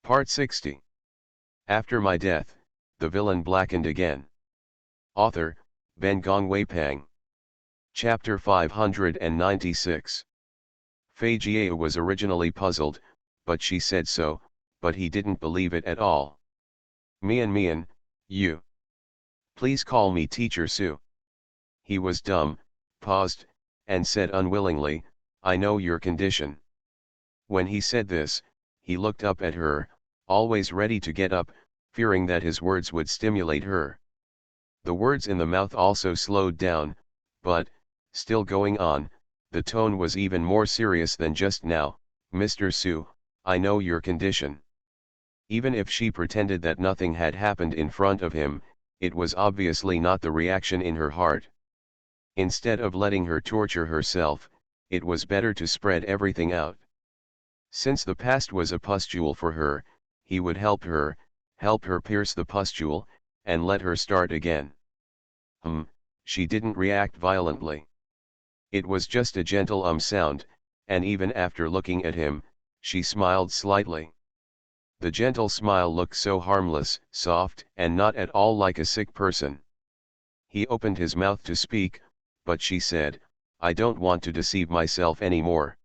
Part 60. After my death, the villain blackened again. Author, Ben Gong Weipang. Chapter 596. Fei Jie was originally puzzled, but she said so, but he didn't believe it at all. Mian, you. Please call me Teacher Su. He was dumb, paused, and said unwillingly, I know your condition. When he said this, he looked up at her, always ready to get up, fearing that his words would stimulate her. The words in the mouth also slowed down, but, still going on, the tone was even more serious than just now. Mr. Su, I know your condition. Even if she pretended that nothing had happened in front of him, it was obviously not the reaction in her heart. Instead of letting her torture herself, it was better to spread everything out. Since the past was a pustule for her, he would help her pierce the pustule, and let her start again. She didn't react violently. It was just a gentle sound, and even after looking at him, she smiled slightly. The gentle smile looked so harmless, soft, and not at all like a sick person. He opened his mouth to speak, but she said, I don't want to deceive myself anymore.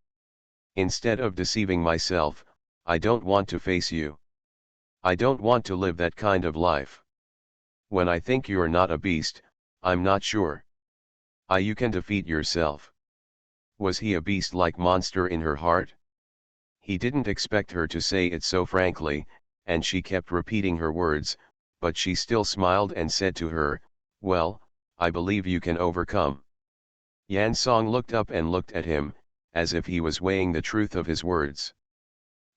Instead of deceiving myself, I don't want to face you. I don't want to live that kind of life. When I think you're not a beast, I'm not sure. You can defeat yourself. Was he a beast-like monster in her heart? He didn't expect her to say it so frankly, and she kept repeating her words, but she still smiled and said to her, well, I believe you can overcome. Yan Song looked up and looked at him, as if he was weighing the truth of his words.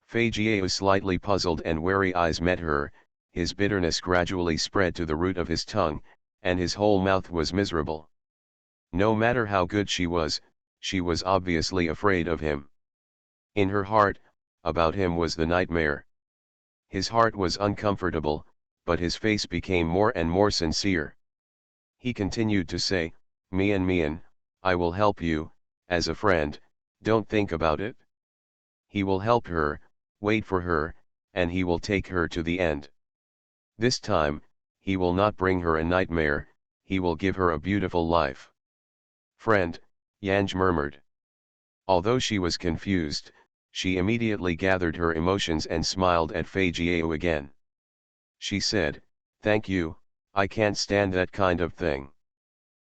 Fei Jie's slightly puzzled and wary eyes met her, his bitterness gradually spread to the root of his tongue, and his whole mouth was miserable. No matter how good she was obviously afraid of him. In her heart, about him was the nightmare. His heart was uncomfortable, but his face became more and more sincere. He continued to say, Mian, I will help you, as a friend, don't think about it. He will help her, wait for her, and he will take her to the end. This time, he will not bring her a nightmare, he will give her a beautiful life. Friend, Yanj murmured. Although she was confused, she immediately gathered her emotions and smiled at Fei Jie again. She said, thank you, I can't stand that kind of thing.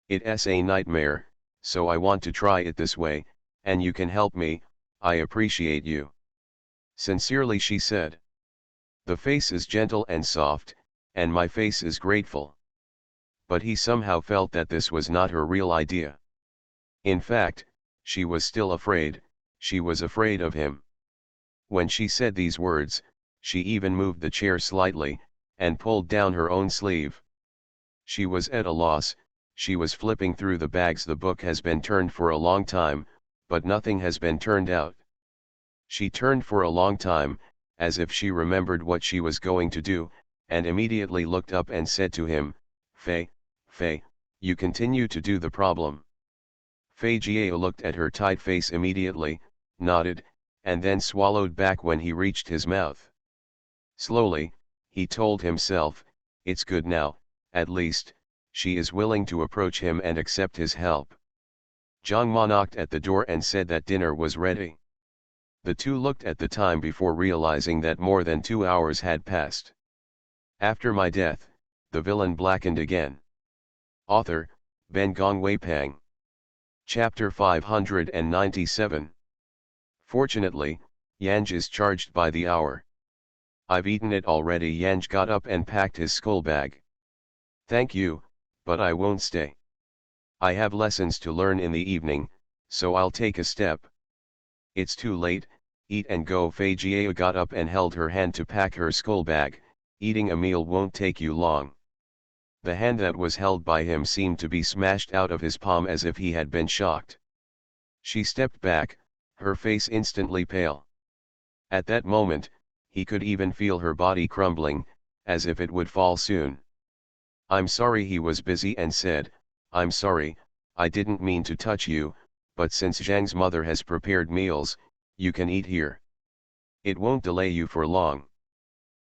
It's a nightmare, so I want to try it this way, and you can help me, I appreciate you. Sincerely she said. The face is gentle and soft, and my face is grateful. But he somehow felt that this was not her real idea. In fact, she was still afraid, she was afraid of him. When she said these words, she even moved the chair slightly, and pulled down her own sleeve. She was at a loss, she was flipping through the bags. The book has been turned for a long time, but nothing has been turned out. She turned for a long time, as if she remembered what she was going to do, and immediately looked up and said to him, Fei, you continue to do the problem. Fei Jie looked at her tight face immediately, nodded, and then swallowed back when he reached his mouth. Slowly, he told himself, it's good now, at least, she is willing to approach him and accept his help. Zhang Ma knocked at the door and said that dinner was ready. The two looked at the time before realizing that more than 2 hours had passed. After my death, the villain blackened again. Author, Ben Gong Weipang. Chapter 597. Fortunately, Yanj is charged by the hour. I've eaten it already. Yanj got up and packed his school bag. Thank you, but I won't stay. I have lessons to learn in the evening, so I'll take a step. It's too late, eat and go. Fei Jie got up and held her hand to pack her school bag. Eating a meal won't take you long. The hand that was held by him seemed to be smashed out of his palm as if he had been shocked. She stepped back, her face instantly pale. At that moment, he could even feel her body crumbling, as if it would fall soon. I'm sorry. He was busy and said, I'm sorry, I didn't mean to touch you, but since Zhang's mother has prepared meals, you can eat here. It won't delay you for long.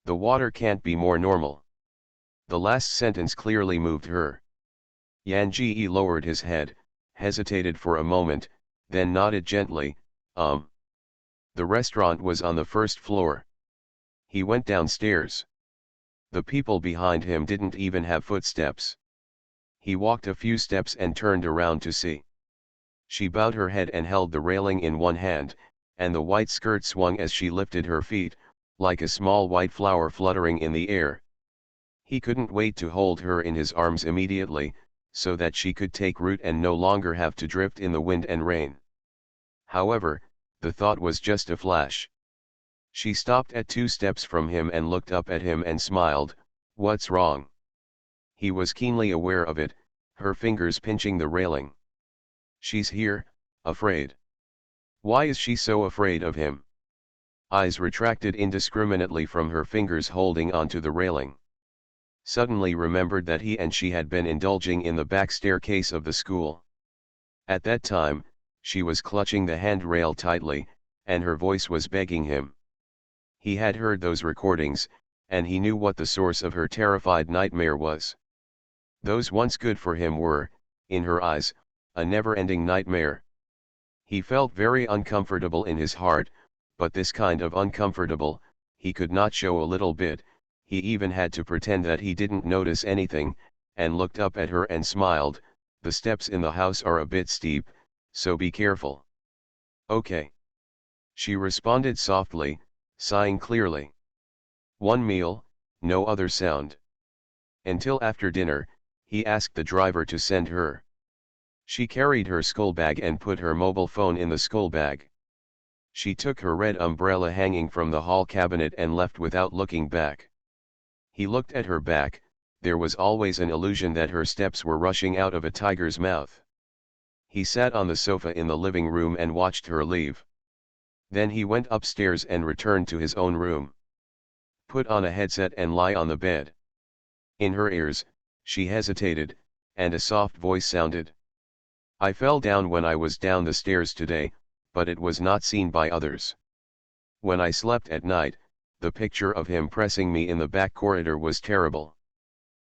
The water can't be more normal. The last sentence clearly moved her. Yan Ji lowered his head, hesitated for a moment, then nodded gently, The restaurant was on the first floor. He went downstairs. The people behind him didn't even have footsteps. He walked a few steps and turned around to see. She bowed her head and held the railing in one hand, and the white skirt swung as she lifted her feet, like a small white flower fluttering in the air. He couldn't wait to hold her in his arms immediately, so that she could take root and no longer have to drift in the wind and rain. However, the thought was just a flash. She stopped at 2 steps from him and looked up at him and smiled. What's wrong? He was keenly aware of it, her fingers pinching the railing. She's here, afraid. Why is she so afraid of him? Eyes retracted indiscriminately from her fingers holding onto the railing. Suddenly remembered that he and she had been indulging in the back staircase of the school. At that time, she was clutching the handrail tightly, and her voice was begging him. He had heard those recordings, and he knew what the source of her terrified nightmare was. Those once good for him were, in her eyes, a never-ending nightmare. He felt very uncomfortable in his heart, but this kind of uncomfortable, he could not show a little bit. He even had to pretend that he didn't notice anything, and looked up at her and smiled. The steps in the house are a bit steep, so be careful. Okay. She responded softly, sighing clearly. One meal, no other sound. Until after dinner, he asked the driver to send her. She carried her school bag and put her mobile phone in the school bag. She took her red umbrella hanging from the hall cabinet and left without looking back. He looked at her back. There was always an illusion that her steps were rushing out of a tiger's mouth. He sat on the sofa in the living room and watched her leave. Then he went upstairs and returned to his own room. Put on a headset and lie on the bed. In her ears, she hesitated, and a soft voice sounded. I fell down when I was down the stairs today, but it was not seen by others. When I slept at night, the picture of him pressing me in the back corridor was terrible.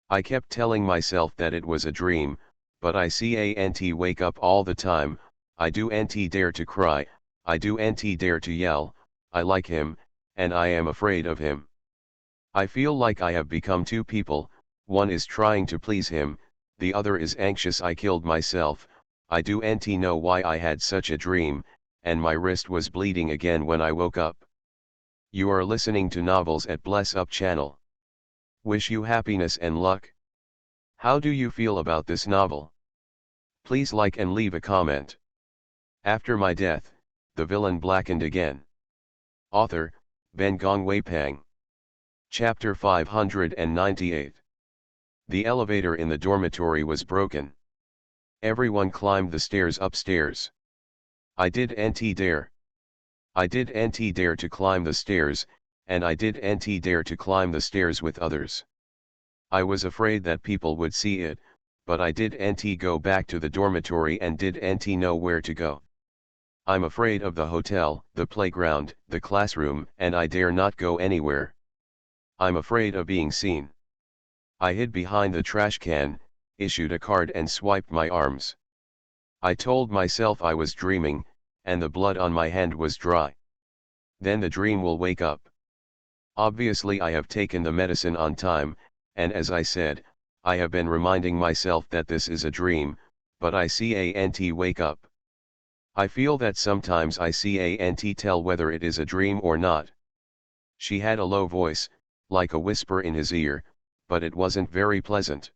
I kept telling myself that it was a dream, but I can't wake up all the time. I don't dare to cry, I don't dare to yell. I like him, and I am afraid of him. I feel like I have become two people. One is trying to please him, the other is anxious. I killed myself. I don't know why I had such a dream, and my wrist was bleeding again when I woke up. You are listening to Novels at Bless Up channel. Wish you happiness and luck. How do you feel about this novel? Please like and leave a comment. After my death, the villain blackened again. Author, Ben Gong Wei Pang. Chapter 598. The elevator in the dormitory was broken. Everyone climbed the stairs upstairs. I didn't dare. I didn't dare to climb the stairs, and I didn't dare to climb the stairs with others. I was afraid that people would see it, but I didn't go back to the dormitory and didn't know where to go. I'm afraid of the hotel, the playground, the classroom, and I dare not go anywhere. I'm afraid of being seen. I hid behind the trash can, issued a card and swiped my arms. I told myself I was dreaming, and the blood on my hand was dry. Then the dream will wake up. Obviously I have taken the medicine on time, and as I said, I have been reminding myself that this is a dream, but I can't wake up. I feel that sometimes I can't tell whether it is a dream or not. She had a low voice, like a whisper in his ear, but it wasn't very pleasant.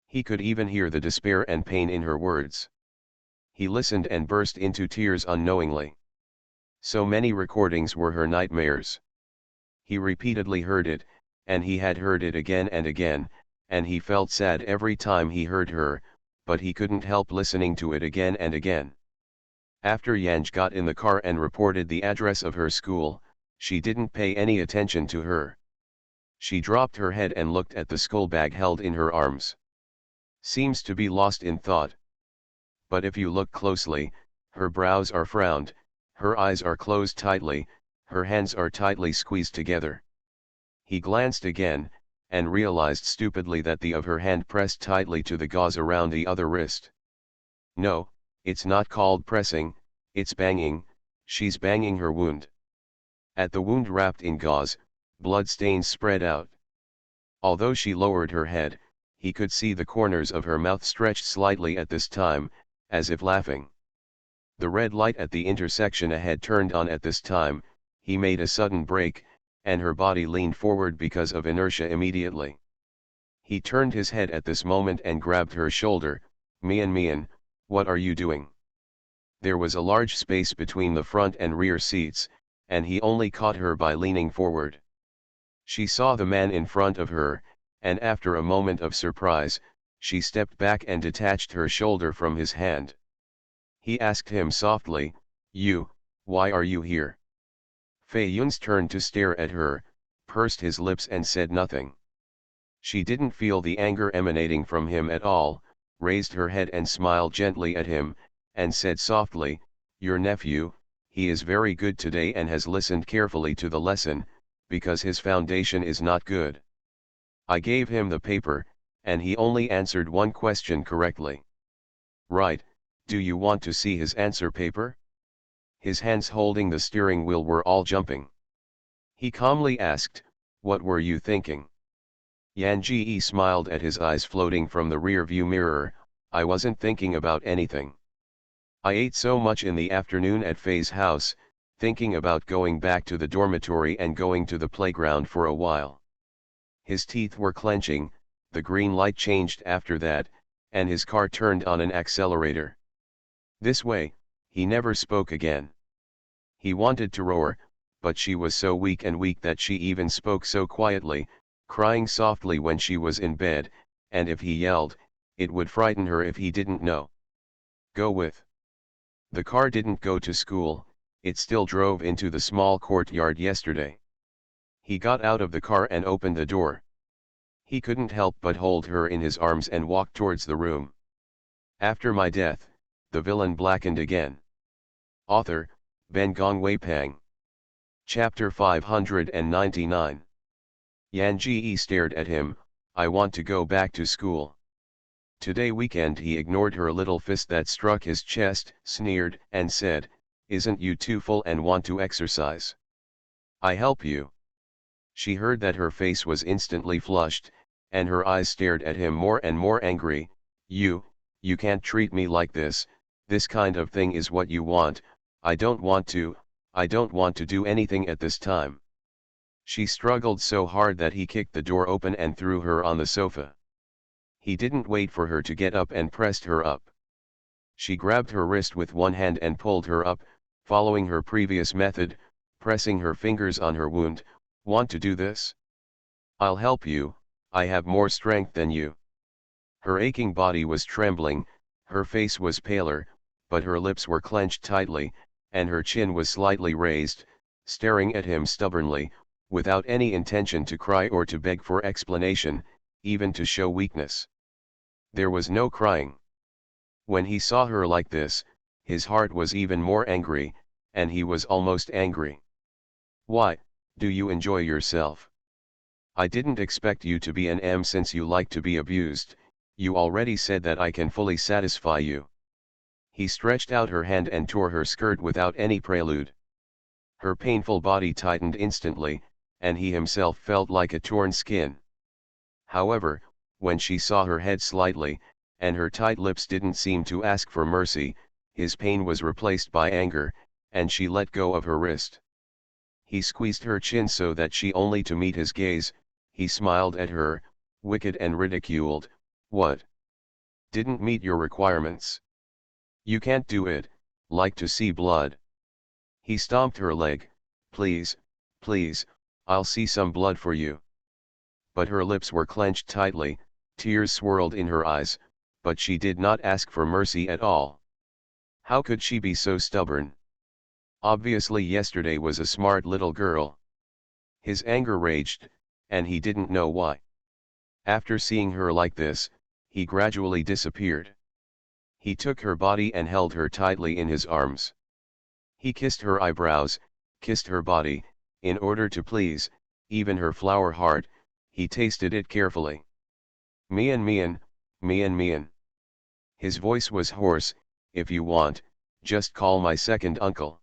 He could even hear the despair and pain in her words. He listened and burst into tears unknowingly. So many recordings were her nightmares. He repeatedly heard it, and he had heard it again and again, and he felt sad every time he heard her, but he couldn't help listening to it again and again. After Yanj got in the car and reported the address of her school, she didn't pay any attention to her. She dropped her head and looked at the school bag held in her arms. Seems to be lost in thought. But if you look closely, her brows are frowned, her eyes are closed tightly, her hands are tightly squeezed together. He glanced again, and realized stupidly that the of her hand pressed tightly to the gauze around the other wrist. No, it's not called pressing, it's banging, she's banging her wound. At the wound wrapped in gauze, blood stains spread out. Although she lowered her head, he could see the corners of her mouth stretched slightly at this time, as if laughing. The red light at the intersection ahead turned on at this time. He made a sudden break, and her body leaned forward because of inertia immediately. He turned his head at this moment and grabbed her shoulder. Mian, what are you doing? There was a large space between the front and rear seats, and he only caught her by leaning forward. She saw the man in front of her, and after a moment of surprise, she stepped back and detached her shoulder from his hand. He asked him softly, why are you here? Fei Yun's turned to stare at her, pursed his lips and said nothing. She didn't feel the anger emanating from him at all, raised her head and smiled gently at him, and said softly, your nephew, he is very good today and has listened carefully to the lesson, because his foundation is not good. I gave him the paper, and he only answered one question correctly. Right, do you want to see his answer paper? His hands holding the steering wheel were all jumping. He calmly asked, what were you thinking? Yan Ji smiled at his eyes floating from the rear view mirror. I wasn't thinking about anything. I ate so much in the afternoon at Fei's house, thinking about going back to the dormitory and going to the playground for a while. His teeth were clenching, the green light changed after that, and his car turned on an accelerator. This way, he never spoke again. He wanted to roar, but she was so weak that she even spoke so quietly, crying softly when she was in bed, and if he yelled, it would frighten her if he didn't know. Go with. The car didn't go to school, it still drove into the small courtyard yesterday. He got out of the car and opened the door. He couldn't help but hold her in his arms and walk towards the room. After my death, the villain blackened again. Author, Ben Gongwei Pang. Chapter 599. Yan Ji stared at him. I want to go back to school. Today weekend. He ignored her little fist that struck his chest, sneered, and said, isn't you too full and want to exercise? I help you. She heard that her face was instantly flushed, and her eyes stared at him more and more angry. You can't treat me like this kind of thing is what you want. I don't want to do anything at this time. She struggled so hard that he kicked the door open and threw her on the sofa. He didn't wait for her to get up and pressed her up. She grabbed her wrist with one hand and pulled her up, following her previous method, pressing her fingers on her wound. Want to do this? I'll help you, I have more strength than you. Her aching body was trembling, her face was paler, but her lips were clenched tightly, and her chin was slightly raised, staring at him stubbornly, without any intention to cry or to beg for explanation, even to show weakness. There was no crying. When he saw her like this, his heart was even more angry, and he was almost angry. Why, do you enjoy yourself? I didn't expect you to be an M since you like to be abused. You already said that I can fully satisfy you. He stretched out her hand and tore her skirt without any prelude. Her painful body tightened instantly, and he himself felt like a torn skin. However, when she saw her head slightly, and her tight lips didn't seem to ask for mercy, his pain was replaced by anger, and she let go of her wrist. He squeezed her chin so that she only to meet his gaze. He smiled at her, wicked and ridiculed. What? Didn't meet your requirements? You can't do it, like to see blood. He stomped her leg. Please, I'll see some blood for you. But her lips were clenched tightly, tears swirled in her eyes, but she did not ask for mercy at all. How could she be so stubborn? Obviously yesterday was a smart little girl. His anger raged, and he didn't know why. After seeing her like this, he gradually disappeared. He took her body and held her tightly in his arms. He kissed her eyebrows, kissed her body, in order to please, even her flower heart, he tasted it carefully. Mian mian, mian mian. His voice was hoarse. If you want, just call my second uncle.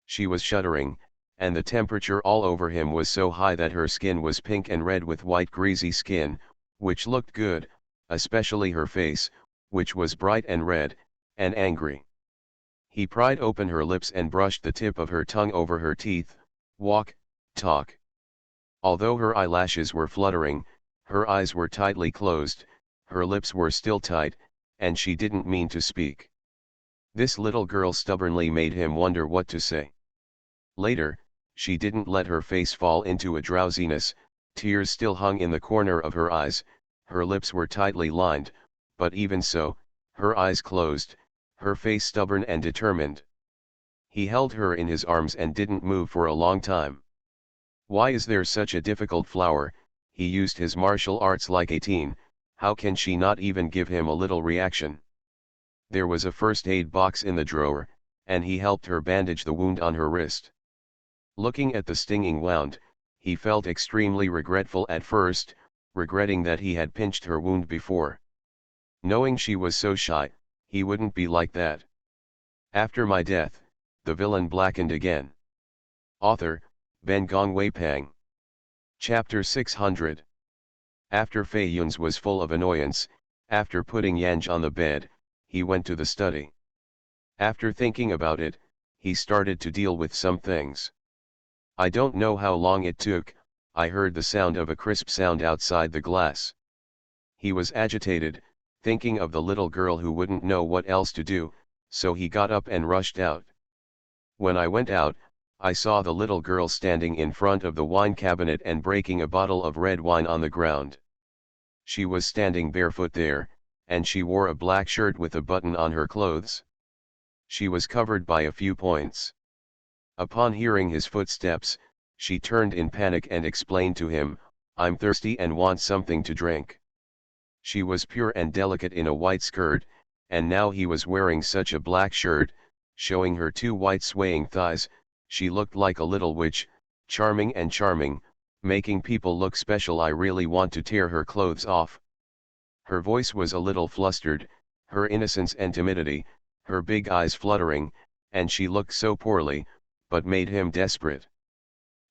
She was shuddering, and the temperature all over him was so high that her skin was pink and red with white greasy skin, which looked good, especially her face, which was bright and red, and angry. He pried open her lips and brushed the tip of her tongue over her teeth. Walk, talk. Although her eyelashes were fluttering, her eyes were tightly closed, her lips were still tight, and she didn't mean to speak. This little girl stubbornly made him wonder what to say. Later, she didn't let her face fall into a drowsiness, tears still hung in the corner of her eyes, her lips were tightly lined, but even so, her eyes closed, her face stubborn and determined. He held her in his arms and didn't move for a long time. Why is there such a difficult flower? He used his martial arts like a teen, how can she not even give him a little reaction? There was a first aid box in the drawer, and he helped her bandage the wound on her wrist. Looking at the stinging wound, he felt extremely regretful at first, regretting that he had pinched her wound before. Knowing she was so shy, he wouldn't be like that. After my death, the villain blackened again. Author, Ben Gong Wei Pang. Chapter 600. After Fei Yun's was full of annoyance, after putting Yanj on the bed, he went to the study. After thinking about it, he started to deal with some things. I don't know how long it took, I heard the sound of a crisp sound outside the glass. He was agitated, thinking of the little girl who wouldn't know what else to do, so he got up and rushed out. When I went out, I saw the little girl standing in front of the wine cabinet and breaking a bottle of red wine on the ground. She was standing barefoot there, and she wore a black shirt with a button on her clothes. She was covered by a few points. Upon hearing his footsteps, she turned in panic and explained to him, "I'm thirsty and want something to drink." She was pure and delicate in a white skirt, and now he was wearing such a black shirt, showing her two white swaying thighs. She looked like a little witch, charming and charming, making people look special. I really want to tear her clothes off. Her voice was a little flustered, her innocence and timidity, her big eyes fluttering, and she looked so poorly, but made him desperate.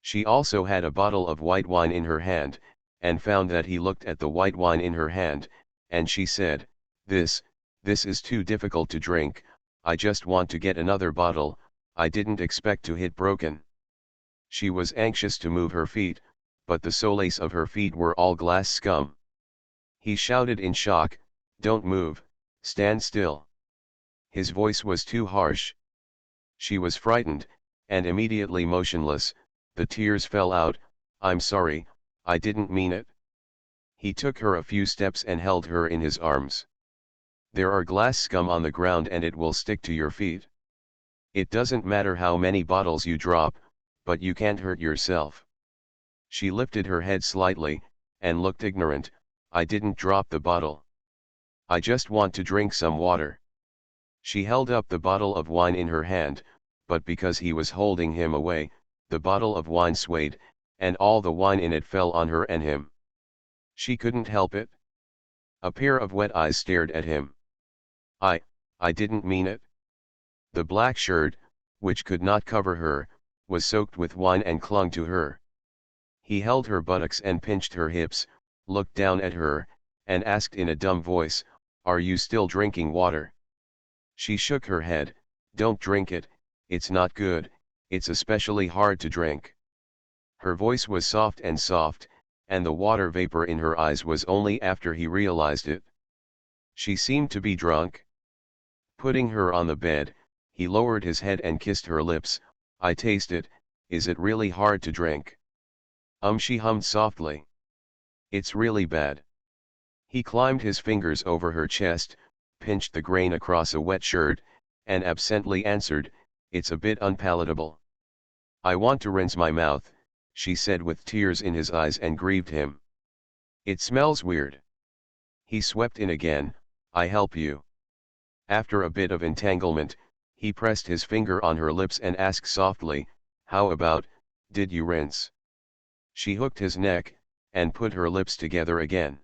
She also had a bottle of white wine in her hand, and found that he looked at the white wine in her hand, and she said, This is too difficult to drink, I just want to get another bottle, I didn't expect to hit broken." She was anxious to move her feet, but the soles of her feet were all glass scum. He shouted in shock, "Don't move, stand still." His voice was too harsh. She was frightened, and immediately motionless, the tears fell out. "I'm sorry, I didn't mean it." He took her a few steps and held her in his arms. "There are glass scum on the ground and it will stick to your feet. It doesn't matter how many bottles you drop, but you can't hurt yourself." She lifted her head slightly, and looked ignorant. "I didn't drop the bottle. I just want to drink some water." She held up the bottle of wine in her hand, but because he was holding him away, the bottle of wine swayed, and all the wine in it fell on her and him. She couldn't help it. A pair of wet eyes stared at him. I didn't mean it." The black shirt, which could not cover her, was soaked with wine and clung to her. He held her buttocks and pinched her hips, looked down at her, and asked in a dumb voice, "Are you still drinking water?" She shook her head, "Don't drink it, it's not good, it's especially hard to drink." Her voice was soft, and the water vapor in her eyes was only after he realized it. She seemed to be drunk. Putting her on the bed, he lowered his head and kissed her lips. "I taste it, is it really hard to drink?" She hummed softly. "It's really bad." He climbed his fingers over her chest, pinched the grain across a wet shirt, and absently answered, "It's a bit unpalatable." "I want to rinse my mouth," she said with tears in his eyes and grieved him. "It smells weird." He swept in again, "I help you." After a bit of entanglement, he pressed his finger on her lips and asked softly, "How about, did you rinse?" She hooked his neck, and put her lips together again.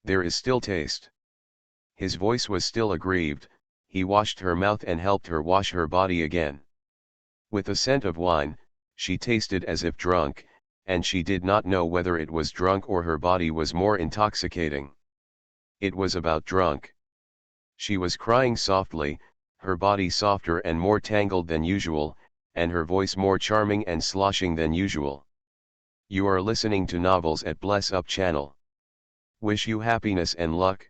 There is still taste. His voice was still aggrieved. He washed her mouth and helped her wash her body again. With a scent of wine, she tasted as if drunk, and she did not know whether it was drunk or her body was more intoxicating. It was about drunk. She was crying softly, her body softer and more tangled than usual, and her voice more charming and sloshing than usual. You are listening to novels at Bless Up channel. Wish you happiness and luck.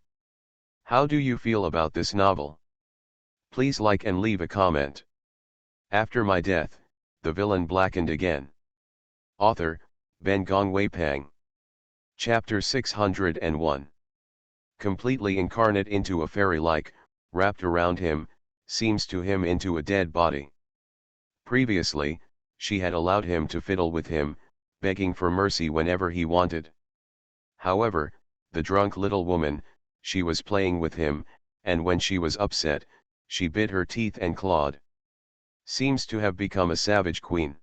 How do you feel about this novel? Please like and leave a comment. After my death, the villain blackened again. Author, Ben Gong Wei Pang. Chapter 601. Completely incarnate into a fairy-like, wrapped around him, seems to him into a dead body. Previously, she had allowed him to fiddle with him, begging for mercy whenever he wanted. However, the drunk little woman, she was playing with him, and when she was upset, she bit her teeth and clawed. Seems to have become a savage queen.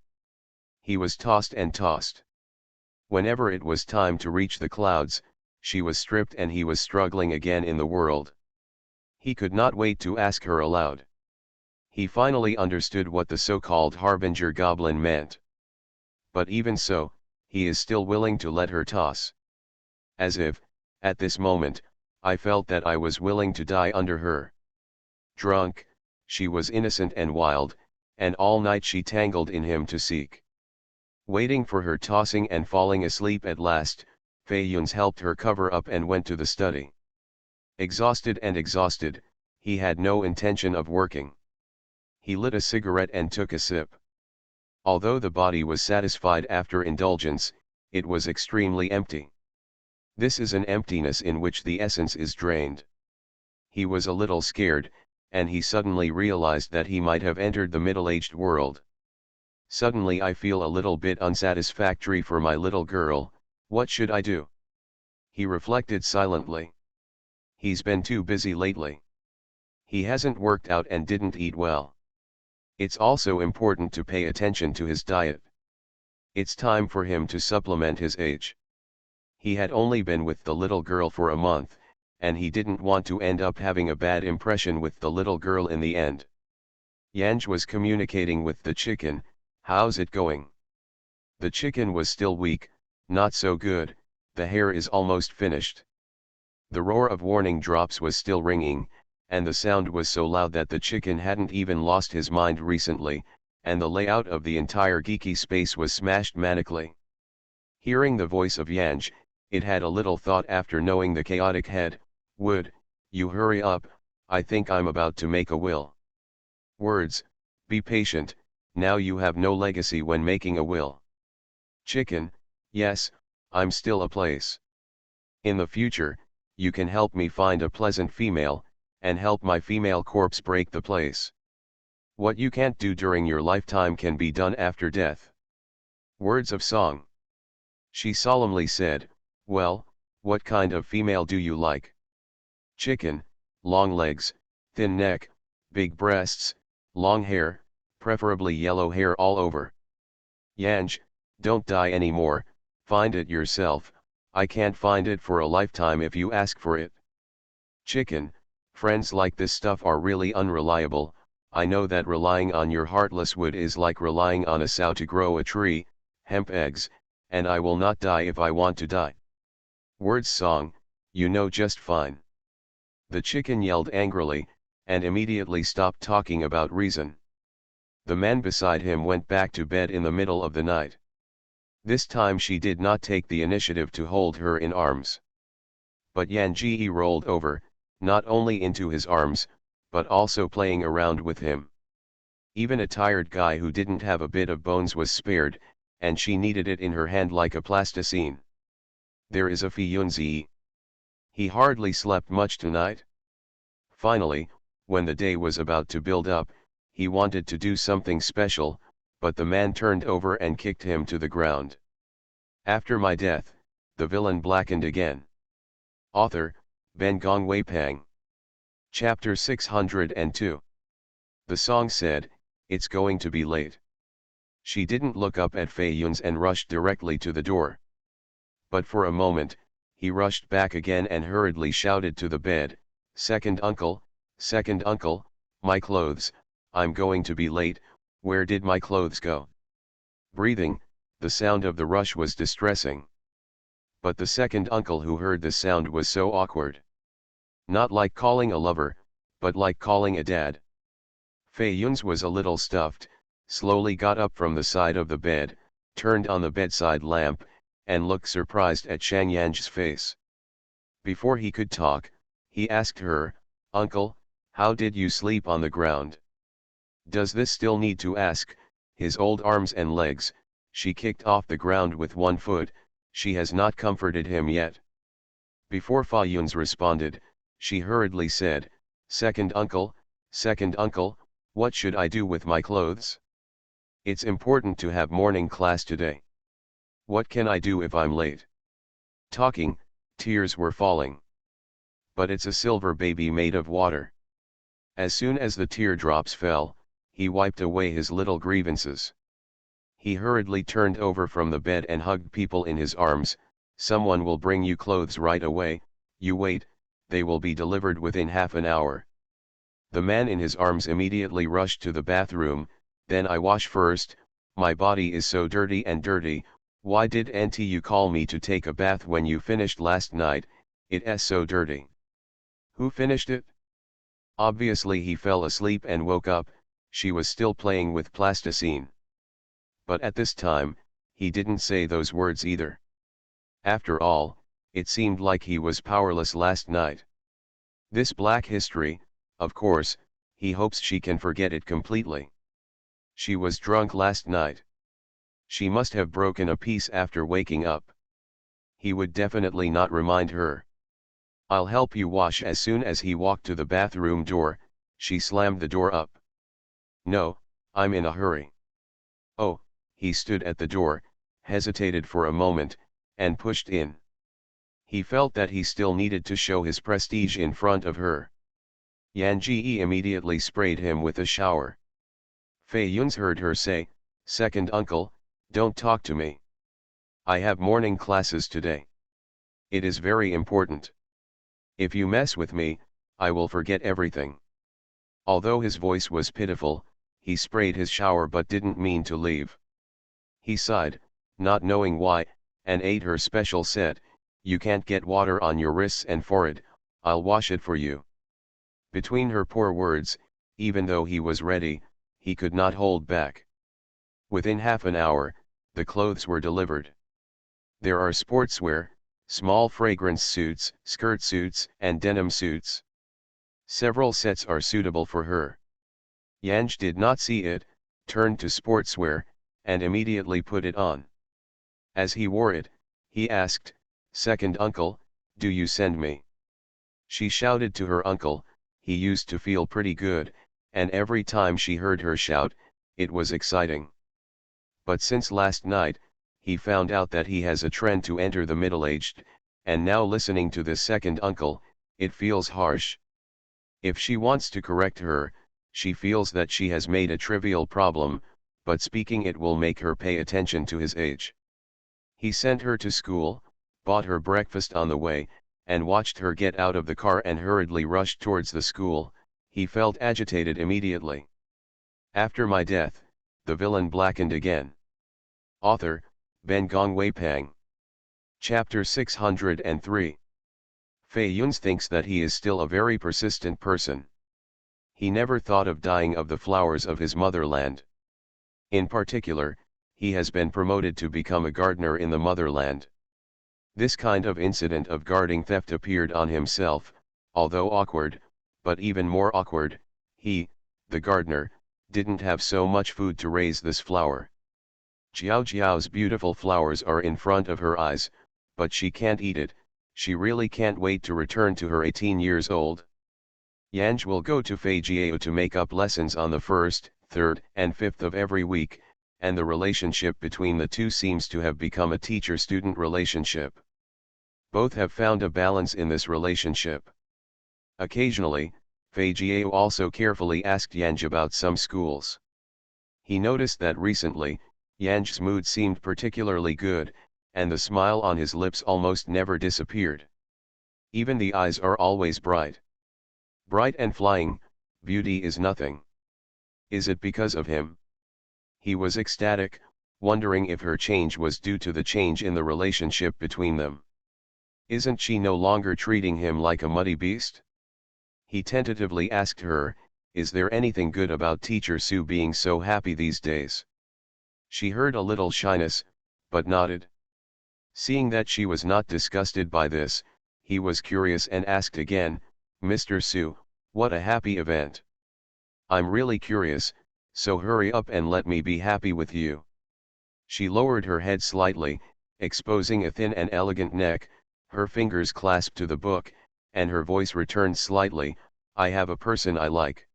He was tossed and tossed. Whenever it was time to reach the clouds, she was stripped and he was struggling again in the world. He could not wait to ask her aloud. He finally understood what the so-called harbinger goblin meant. But even so, he is still willing to let her toss. As if, at this moment, I felt that I was willing to die under her. Drunk, she was innocent and wild, and all night she tangled in him to seek. Waiting for her tossing and falling asleep at last, Fei Yun's helped her cover up and went to the study. Exhausted and exhausted, he had no intention of working. He lit a cigarette and took a sip. Although the body was satisfied after indulgence, it was extremely empty. This is an emptiness in which the essence is drained. He was a little scared, and he suddenly realized that he might have entered the middle-aged world. Suddenly I feel a little bit unsatisfactory for my little girl. What should I do? He reflected silently. He's been too busy lately. He hasn't worked out and didn't eat well. It's also important to pay attention to his diet. It's time for him to supplement his age. He had only been with the little girl for a month, and he didn't want to end up having a bad impression with the little girl in the end. Yanj was communicating with the chicken. How's it going? The chicken was still weak. Not so good, the hair is almost finished. The roar of warning drops was still ringing, and the sound was so loud that the chicken hadn't even lost his mind recently, and the layout of the entire geeky space was smashed manically. Hearing the voice of Yanj, it had a little thought after knowing the chaotic head. Would you hurry up? I think I'm about to make a will. Words, be patient, now you have no legacy when making a will. Chicken, yes, I'm still a place. In the future, you can help me find a pleasant female, and help my female corpse break the place. What you can't do during your lifetime can be done after death. Words of song. She solemnly said, well, what kind of female do you like? Chicken, long legs, thin neck, big breasts, long hair, preferably yellow hair all over. Yanj, don't die anymore, find it yourself, I can't find it for a lifetime if you ask for it. Chicken, friends like this stuff are really unreliable. I know that relying on your heartless wood is like relying on a sow to grow a tree, hemp eggs, and I will not die if I want to die. Words song, you know just fine. The chicken yelled angrily, and immediately stopped talking about reason. The man beside him went back to bed in the middle of the night. This time she did not take the initiative to hold her in arms. But Yan Ji rolled over, not only into his arms, but also playing around with him. Even a tired guy who didn't have a bit of bones was spared, and she needed it in her hand like a plasticine. There is a Fi Yunzi. He hardly slept much tonight. Finally, when the day was about to build up, he wanted to do something special, but the man turned over and kicked him to the ground. After my death, the villain blackened again. Author, Ben Gong Wei Pang. Chapter 602. The song said, it's going to be late. She didn't look up at Fei Yun's and rushed directly to the door. But for a moment, he rushed back again and hurriedly shouted to the bed, second uncle, my clothes, I'm going to be late, where did my clothes go?" Breathing, the sound of the rush was distressing. But the second uncle who heard the sound was so awkward. Not like calling a lover, but like calling a dad. Fei Yun's was a little stuffed, slowly got up from the side of the bed, turned on the bedside lamp, and looked surprised at Shang Yan's face. Before he could talk, he asked her, "Uncle, how did you sleep on the ground?" Does this still need to ask? His old arms and legs, she kicked off the ground with one foot, she has not comforted him yet. Before Fa Yun's responded, she hurriedly said, second uncle, what should I do with my clothes? It's important to have morning class today. What can I do if I'm late?" Talking, tears were falling. But it's a silver baby made of water. As soon as the teardrops fell, he wiped away his little grievances. He hurriedly turned over from the bed and hugged people in his arms. "Someone will bring you clothes right away, you wait, they will be delivered within half an hour." The man in his arms immediately rushed to the bathroom. "Then I wash first, my body is so dirty and dirty. Why did auntie you call me to take a bath when you finished last night? It's so dirty." Who finished it? Obviously he fell asleep and woke up, she was still playing with plasticine. But at this time, he didn't say those words either. After all, it seemed like he was powerless last night. This black history, of course, he hopes she can forget it completely. She was drunk last night. She must have broken a piece after waking up. He would definitely not remind her. "I'll help you wash." As soon as he walked to the bathroom door, she slammed the door up. "No, I'm in a hurry." "Oh," he stood at the door, hesitated for a moment, and pushed in. He felt that he still needed to show his prestige in front of her. Yan Ji immediately sprayed him with a shower. Fei Yun's heard her say, "Second uncle, don't talk to me. I have morning classes today. It is very important. If you mess with me, I will forget everything." Although his voice was pitiful, he sprayed his shower but didn't mean to leave. He sighed, not knowing why, and ate her special set. "You can't get water on your wrists and forehead, I'll wash it for you." Between her poor words, even though he was ready, he could not hold back. Within half an hour, the clothes were delivered. There are sportswear, small fragrance suits, skirt suits, and denim suits. Several sets are suitable for her. Yanj did not see it, turned to sportswear, and immediately put it on. As he wore it, he asked, "Second uncle, do you send me?" She shouted to her uncle. He used to feel pretty good, and every time she heard her shout, it was exciting. But since last night, he found out that he has a trend to enter the middle-aged, and now listening to this second uncle, it feels harsh. If she wants to correct her, she feels that she has made a trivial problem, but speaking it will make her pay attention to his age. He sent her to school, bought her breakfast on the way, and watched her get out of the car and hurriedly rushed towards the school. He felt agitated immediately. After my death, the villain blackened again. Author, Ben Gongwei Pang. Chapter 603. Fei Yun's thinks that he is still a very persistent person. He never thought of dying of the flowers of his motherland. In particular, he has been promoted to become a gardener in the motherland. This kind of incident of guarding theft appeared on himself, although awkward, but even more awkward, he, the gardener, didn't have so much food to raise this flower. Jiao Jiao's beautiful flowers are in front of her eyes, but she can't eat it. She really can't wait to return to her 18 years old. Yanj will go to Fei Jiao to make up lessons on the 1st, 3rd, and 5th of every week, and the relationship between the two seems to have become a teacher-student relationship. Both have found a balance in this relationship. Occasionally, Fei Jiao also carefully asked Yanj about some schools. He noticed that recently, Yan's mood seemed particularly good, and the smile on his lips almost never disappeared. Even the eyes are always bright. Bright and flying, beauty is nothing. Is it because of him? He was ecstatic, wondering if her change was due to the change in the relationship between them. Isn't she no longer treating him like a muddy beast? He tentatively asked her, is there anything good about Teacher Sue being so happy these days? She heard a little shyness, but nodded. Seeing that she was not disgusted by this, he was curious and asked again, Mr. Sue, what a happy event. I'm really curious, so hurry up and let me be happy with you. She lowered her head slightly, exposing a thin and elegant neck, her fingers clasped to the book, and her voice returned slightly, I have a person I like.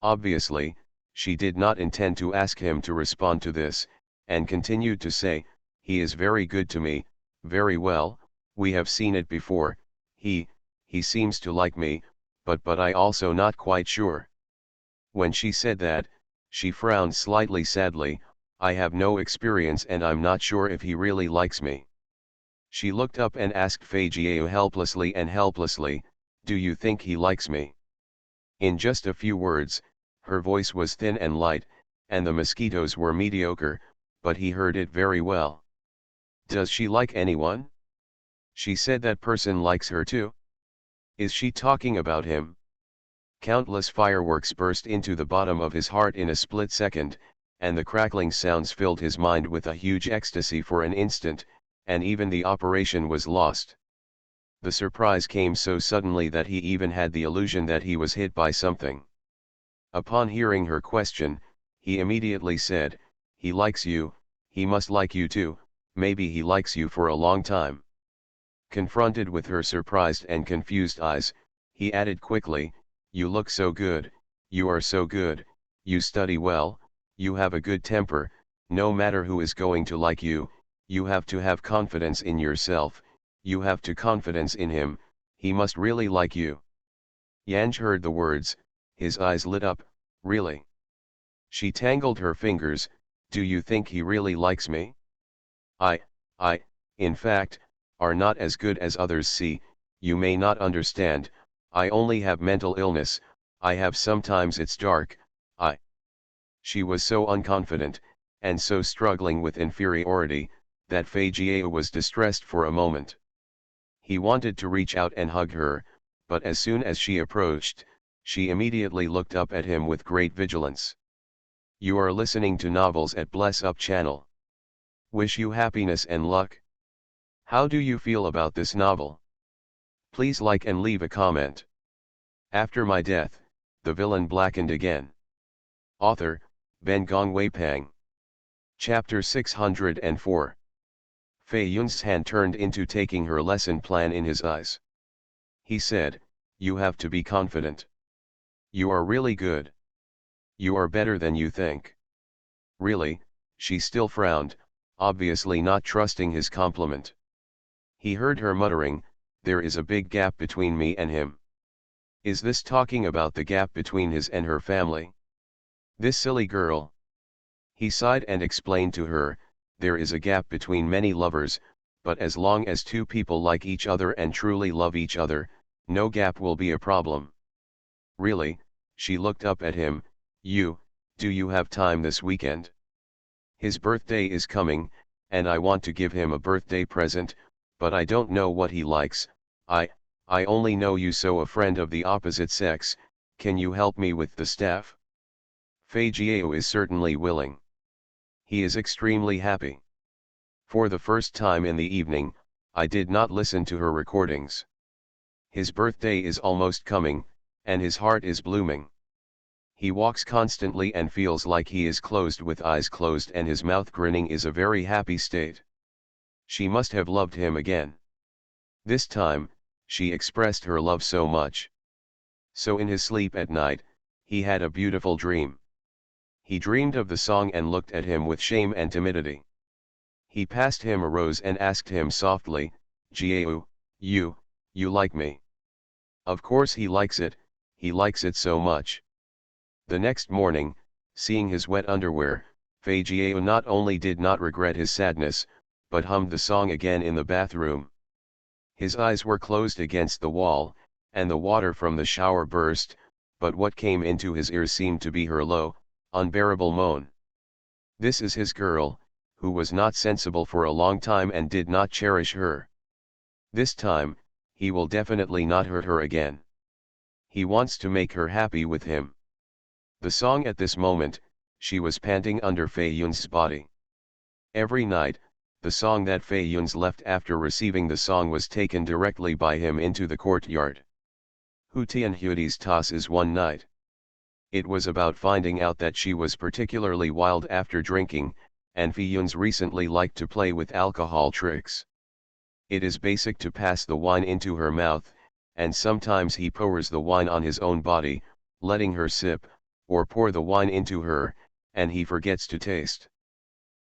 Obviously, she did not intend to ask him to respond to this, and continued to say, he is very good to me, very well, we have seen it before, he seems to like me, but I also not quite sure. When she said that, she frowned slightly sadly, I have no experience and I'm not sure if he really likes me. She looked up and asked Fei Jiao helplessly, do you think he likes me? In just a few words, her voice was thin and light, and the mosquitoes were mediocre, but he heard it very well. Does she like anyone? She said that person likes her too. Is she talking about him? Countless fireworks burst into the bottom of his heart in a split second, and the crackling sounds filled his mind with a huge ecstasy for an instant, and even the operation was lost. The surprise came so suddenly that he even had the illusion that he was hit by something. Upon hearing her question, he immediately said, he likes you, he must like you too, maybe he likes you for a long time. Confronted with her surprised and confused eyes, he added quickly, you look so good, you are so good, you study well, you have a good temper, no matter who is going to like you, you have to have confidence in yourself, you have to confidence in him, he must really like you. Yanj heard the words, his eyes lit up, really? She tangled her fingers, do you think he really likes me? I, in fact, are not as good as others see, you may not understand, I only have mental illness, I have sometimes it's dark, She was so unconfident, and so struggling with inferiority, that Fei Jiao was distressed for a moment. He wanted to reach out and hug her, but as soon as she approached, she immediately looked up at him with great vigilance. You are listening to novels at Bless Up channel. Wish you happiness and luck. How do you feel about this novel? Please like and leave a comment. After my death, the villain blackened again. Author, Ben Gong Wei Pang. Chapter 604. Fei Yun's hand turned into taking her lesson plan in his eyes. He said, you have to be confident. You are really good. You are better than you think. Really, she still frowned, obviously not trusting his compliment. He heard her muttering, there is a big gap between me and him. Is this talking about the gap between his and her family? This silly girl. He sighed and explained to her, there is a gap between many lovers, but as long as two people like each other and truly love each other, no gap will be a problem. Really, she looked up at him, do you have time this weekend? His birthday is coming, and I want to give him a birthday present, but I don't know what he likes, I only know you so a friend of the opposite sex, can you help me with the staff? Fei Jiao is certainly willing. He is extremely happy. For the first time in the evening, I did not listen to her recordings. His birthday is almost coming, and his heart is blooming. He walks constantly and feels like he is closed with eyes closed and his mouth grinning is a very happy state. She must have loved him again. This time, she expressed her love so much. So in his sleep at night, he had a beautiful dream. He dreamed of the song and looked at him with shame and timidity. He passed him a rose and asked him softly, Jiao, you like me? Of course he likes it so much. The next morning, seeing his wet underwear, Fei Jiao not only did not regret his sadness, but hummed the song again in the bathroom. His eyes were closed against the wall, and the water from the shower burst, but what came into his ears seemed to be her low, unbearable moan. This is his girl, who was not sensible for a long time and did not cherish her. This time, he will definitely not hurt her again. He wants to make her happy with him. The song at this moment, she was panting under Fei Yun's body. Every night, the song that Fei Yun's left after receiving the song was taken directly by him into the courtyard. Hu Tianhui's toss is one night. It was about finding out that she was particularly wild after drinking, and Fei Yun's recently liked to play with alcohol tricks. It is basic to pass the wine into her mouth, and sometimes he pours the wine on his own body, letting her sip, or pour the wine into her, and he forgets to taste.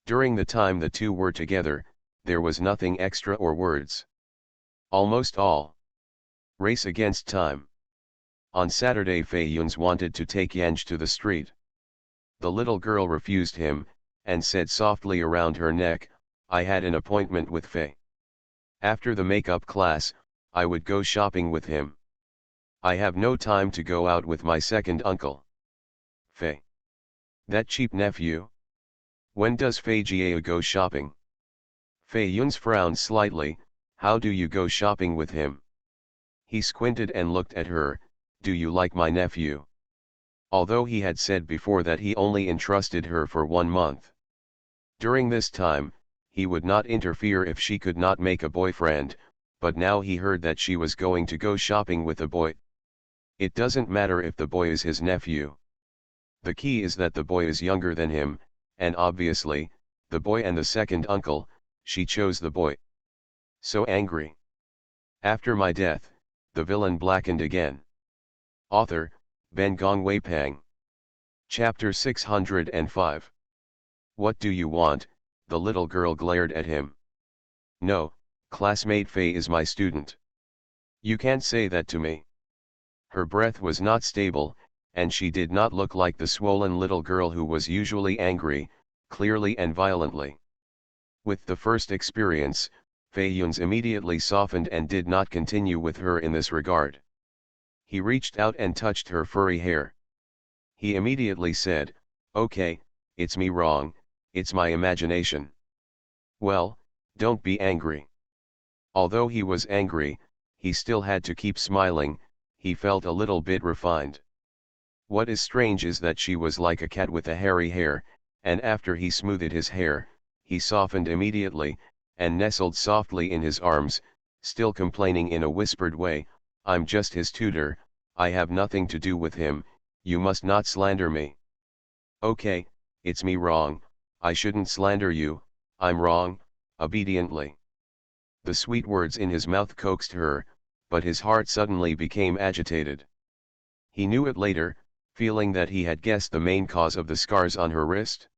During the time the two were together, there was nothing extra or words. Almost all. Race against time. On Saturday Fei Yun's wanted to take Yanj to the street. The little girl refused him, and said softly around her neck, "I had an appointment with Fei. After the makeup class, I would go shopping with him. I have no time to go out with my second uncle. Fei. That cheap nephew? When does Fei Jiao go shopping?" Fei Yun's frowned slightly. "How do you go shopping with him?" He squinted and looked at her. "Do you like my nephew?" Although he had said before that he only entrusted her for 1 month. During this time, he would not interfere if she could not make a boyfriend, but now he heard that she was going to go shopping with a boy. It doesn't matter if the boy is his nephew. The key is that the boy is younger than him, and obviously, the boy and the second uncle, she chose the boy. So angry. After my death, the villain blackened again. Author, Ben Gong Wei Pang. Chapter 605. What do you want? The little girl glared at him. No, classmate Fei is my student. You can't say that to me. Her breath was not stable, and she did not look like the swollen little girl who was usually angry, clearly and violently. With the first experience, Fei Yun's immediately softened and did not continue with her in this regard. He reached out and touched her furry hair. He immediately said, "Okay, it's me wrong, it's my imagination." Well, don't be angry. Although he was angry, he still had to keep smiling. He felt a little bit refined. What is strange is that she was like a cat with a hairy hair, and after he smoothed his hair, he softened immediately, and nestled softly in his arms, still complaining in a whispered way, "I'm just his tutor, I have nothing to do with him, you must not slander me." "Okay, it's me wrong, I shouldn't slander you, I'm wrong," obediently. The sweet words in his mouth coaxed her, but his heart suddenly became agitated. He knew it later, feeling that he had guessed the main cause of the scars on her wrist.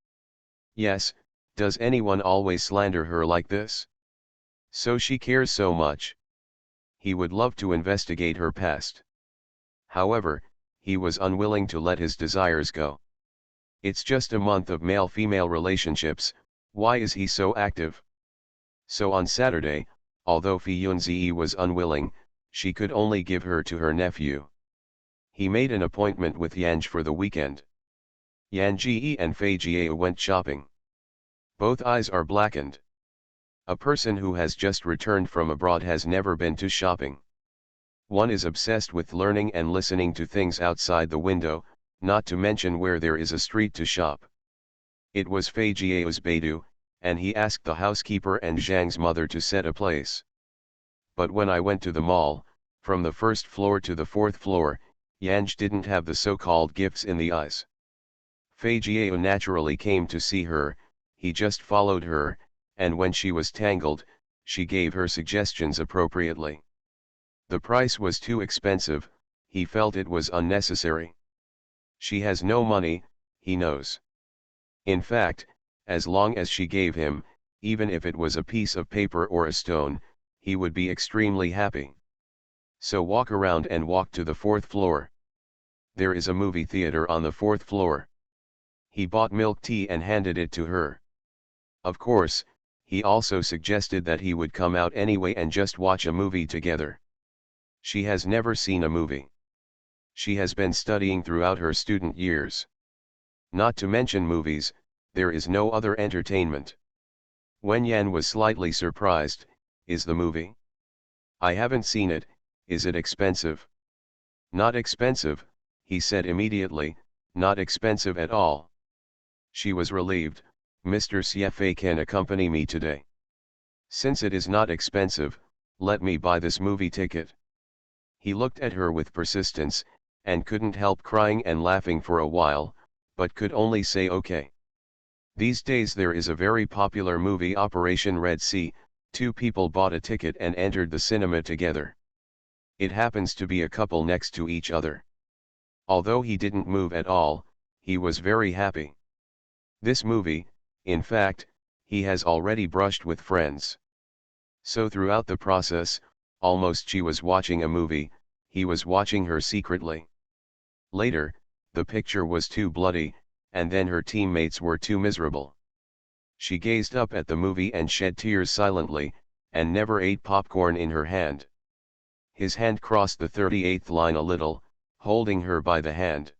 Yes, does anyone always slander her like this? So she cares so much. He would love to investigate her past. However, he was unwilling to let his desires go. It's just a month of male-female relationships, why is he so active? So on Saturday, although Fei Yunzi was unwilling, she could only give her to her nephew. He made an appointment with Yanj for the weekend. Yanji and Fei Jiao went shopping. Both eyes are blackened. A person who has just returned from abroad has never been to shopping. One is obsessed with learning and listening to things outside the window, not to mention where there is a street to shop. It was Fei Jiao's Beidou, and he asked the housekeeper and Zhang's mother to set a place. But when I went to the mall, from the first floor to the fourth floor, Yanj didn't have the so-called gifts in the eyes. Fei Jiao naturally came to see her, he just followed her, and when she was tangled, she gave her suggestions appropriately. The price was too expensive, he felt it was unnecessary. She has no money, he knows. In fact, as long as she gave him, even if it was a piece of paper or a stone, he would be extremely happy. So walk around and walk to the fourth floor. There is a movie theater on the fourth floor. He bought milk tea and handed it to her. Of course, he also suggested that he would come out anyway and just watch a movie together. She has never seen a movie. She has been studying throughout her student years. Not to mention movies, there is no other entertainment. Wen Yan was slightly surprised. Is the movie? I haven't seen it. Is it expensive? Not expensive, he said immediately, not expensive at all. She was relieved. Mr. Sci-Fi can accompany me today. Since it is not expensive, let me buy this movie ticket. He looked at her with persistence, and couldn't help crying and laughing for a while, but could only say okay. These days there is a very popular movie, Operation Red Sea. Two people bought a ticket and entered the cinema together. It happens to be a couple next to each other. Although he didn't move at all, he was very happy. This movie, in fact, he has already brushed with friends. So throughout the process, almost she was watching a movie, he was watching her secretly. Later, the picture was too bloody, and then her teammates were too miserable. She gazed up at the movie and shed tears silently, and never ate popcorn in her hand. His hand crossed the 38th line a little, holding her by the hand.